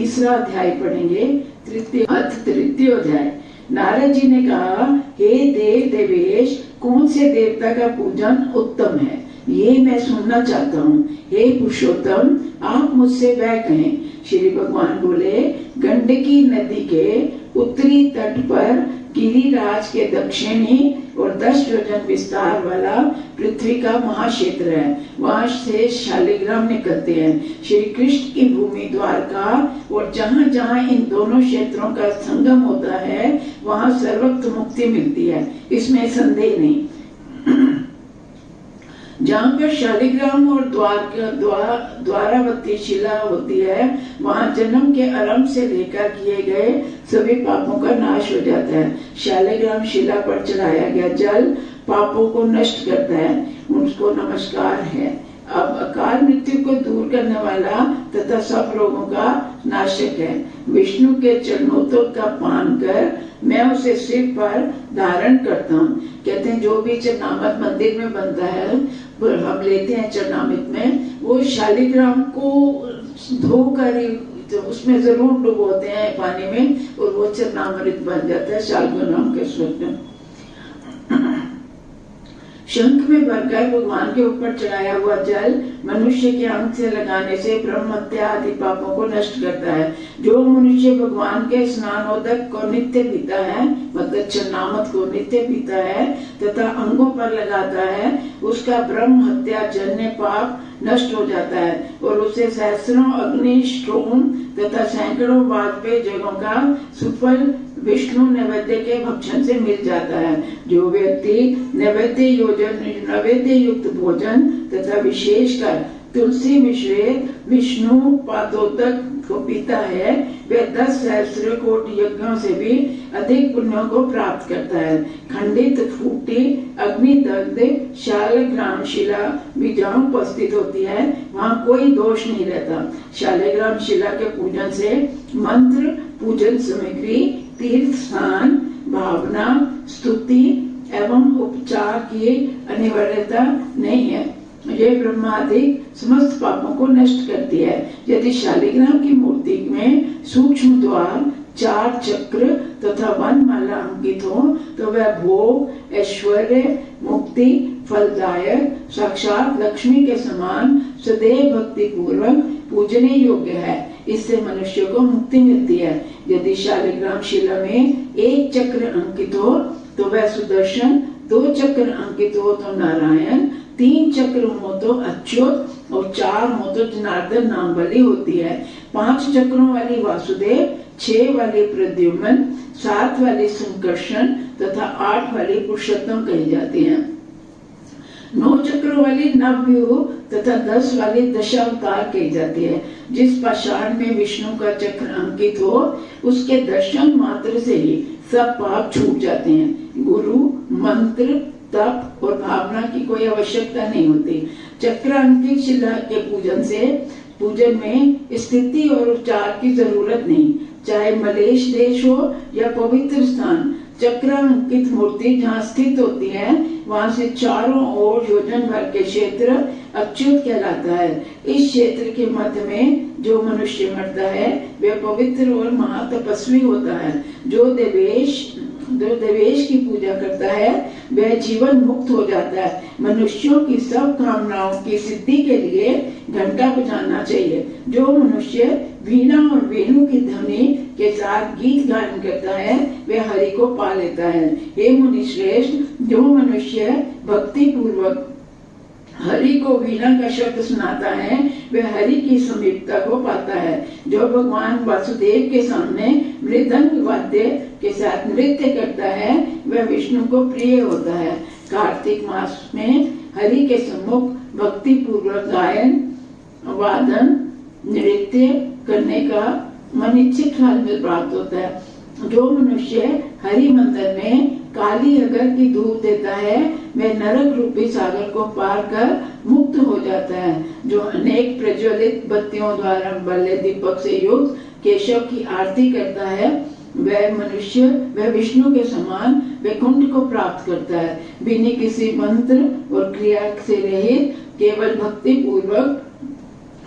तीसरा अध्याय पढ़ेंगे, तृतीय अध्याय। नारद जी ने कहा, हे देव देवेश, कौन से देवता का पूजन उत्तम है, ये मैं सुनना चाहता हूँ। हे पुरुषोत्तम, आप मुझसे वह कहें। श्री भगवान बोले, गंडकी नदी के उत्तरी तट पर गिरिराज के दक्षिणी और 10 योजन विस्तार वाला पृथ्वी का महाक्षेत्र है। वहां से शालिग्राम निकलते हैं। श्री कृष्ण की भूमि द्वारका, और जहाँ जहाँ इन दोनों क्षेत्रों का संगम होता है वहाँ सर्वत्र मुक्ति मिलती है, इसमें संदेह नहीं। जहाँ पर शालिग्राम और द्वारावती शिला होती है, वहाँ जन्म के आरंभ से लेकर किए गए सभी पापों का नाश हो जाता है। शालिग्राम शिला पर चढ़ाया गया जल पापों को नष्ट करता है, उसको नमस्कार है। अब अकाल मृत्यु को दूर करने वाला तथा सब रोगों का नाशक है। विष्णु के चरणों का पान कर मैं उसे सिर पर धारण करता हूँ। कहते हैं जो भी चरणामृत मंदिर में बनता है, हम लेते हैं चरणामृत में, वो शालिग्राम को धोकर तो उसमें जरूर डुबोते हैं पानी में, और वो चरणामृत बन जाता है शालिग्राम के स्वरूप। शंख में भरकर भगवान के ऊपर चढ़ाया हुआ जल मनुष्य के अंग से लगाने से ब्रह्म हत्या आदि पापों को नष्ट करता है। जो मनुष्य भगवान के स्नानोदक को नित्य पीता है, मतलब चरणामृत को नित्य पीता है तथा अंगों पर लगाता है, उसका ब्रह्म हत्या जन्य पाप नष्ट हो जाता है और उसे सहस्रों अग्नि स्ट्रोम तथा सैकड़ों वाजपेयी जगहों का सुफल विष्णु नैवेद्य के भक्षण से मिल जाता है। जो व्यक्ति नैवेद्य युक्त भोजन तथा विशेषकर तुलसी मिश्रित विष्णु पादोदक को पीता है, वह 10 सहस्र कोटि यज्ञों से भी अधिक पुण्यों को प्राप्त करता है। खंडित फूटी अग्निदग्ध शालिग्राम शिला भी जहाँ उपस्थित होती है वहाँ कोई दोष नहीं रहता। शालिग्राम शिला के पूजन से मंत्र, पूजन सामग्री, तीर्थ स्थान, भावना, स्तुति एवं उपचार की अनिवार्यता नहीं है। ये ब्रह्मादिक समस्त पापों को नष्ट करती है। यदि शालिग्राम की मूर्ति में सूक्ष्म द्वार, 4 चक्र तथा वनमाला अंकित हो तो वह भोग, ऐश्वर्य, मुक्ति, फलदायक, साक्षात लक्ष्मी के समान सदैव भक्ति पूर्वक पूजने योग्य है। इससे मनुष्य को मुक्ति मिलती है। यदि शालिग्राम शिला में 1 चक्र अंकित हो तो वह सुदर्शन, 2 चक्र अंकित हो तो नारायण, 3 चक्र हो तो अच्युत और 4 हो तो जनार्दन नाम वाली होती है। 5 चक्रों वाली वासुदेव, 6 वाली प्रद्युम्न, 7 वाली संकर्षण तथा 8 वाली पुरुषोत्तम कही जाती है। 9 चक्रों वाली नवव्यूह तथा 10 वाली दशावतार कही जाती है। जिस पाषाण में विष्णु का चक्र अंकित हो उसके दर्शन मात्र से ही सब पाप छूट जाते हैं। गुरु, मंत्र, तप और भावना की कोई आवश्यकता नहीं होती। चक्र अंकित शिला के पूजन में स्थिति और उपचार की जरूरत नहीं। चाहे मलेश देश हो या पवित्र स्थान, चक्र अंकित मूर्ति जहाँ स्थित होती है वहाँ से चारों ओर योजन भर के क्षेत्र अच्युत कहलाता है। इस क्षेत्र के मध्य में जो मनुष्य मरता है वह पवित्र और महातपस्वी होता है। जो देवेश की पूजा करता है वह जीवन मुक्त हो जाता है। मनुष्यों की सब कामनाओं की सिद्धि के लिए घंटा बजाना चाहिए। जो मनुष्य वीणा और वेणु की ध्वनि के साथ गीत गायन करता है वह हरि को पा लेता है। हे मुनि श्रेष्ठ, जो मनुष्य भक्ति पूर्वक हरि को वीणा का शब्द सुनाता है वह हरि की समीपता को पाता है। जो भगवान वासुदेव के सामने मृदंग वाद्य के साथ नृत्य करता है वह विष्णु को प्रिय होता है। कार्तिक मास में हरि के सम्मुख भक्ति पूर्वक गायन, वादन, नृत्य करने का मन इच्छित फल में प्राप्त होता है। जो मनुष्य हरि मंदिर में काली अगर की धूप देता है वह नरक रूपी सागर को पार कर मुक्त हो जाता है। जो अनेक प्रज्वलित बत्तियों द्वारा बल्ले दीपक से युक्त केशव की आरती करता है वह विष्णु के समान वैकुंठ को प्राप्त करता है। बिना किसी मंत्र और क्रिया से रहित केवल भक्ति पूर्वक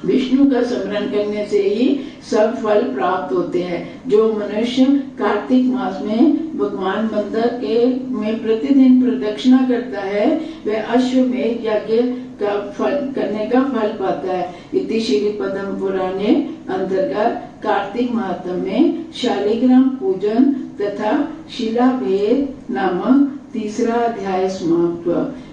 विष्णु का स्मरण करने से ही सब फल प्राप्त होते हैं। जो मनुष्य कार्तिक मास में भगवान मंदिर के में प्रतिदिन प्रदक्षिणा करता है वह अश्वमेध यज्ञ का फल करने का फल पाता है। इति श्री पद्म पुराणे अंतर्गत कार्तिक माह में शालिग्राम पूजन तथा शिलाभेद नामक तीसरा अध्याय समाप्त हुआ।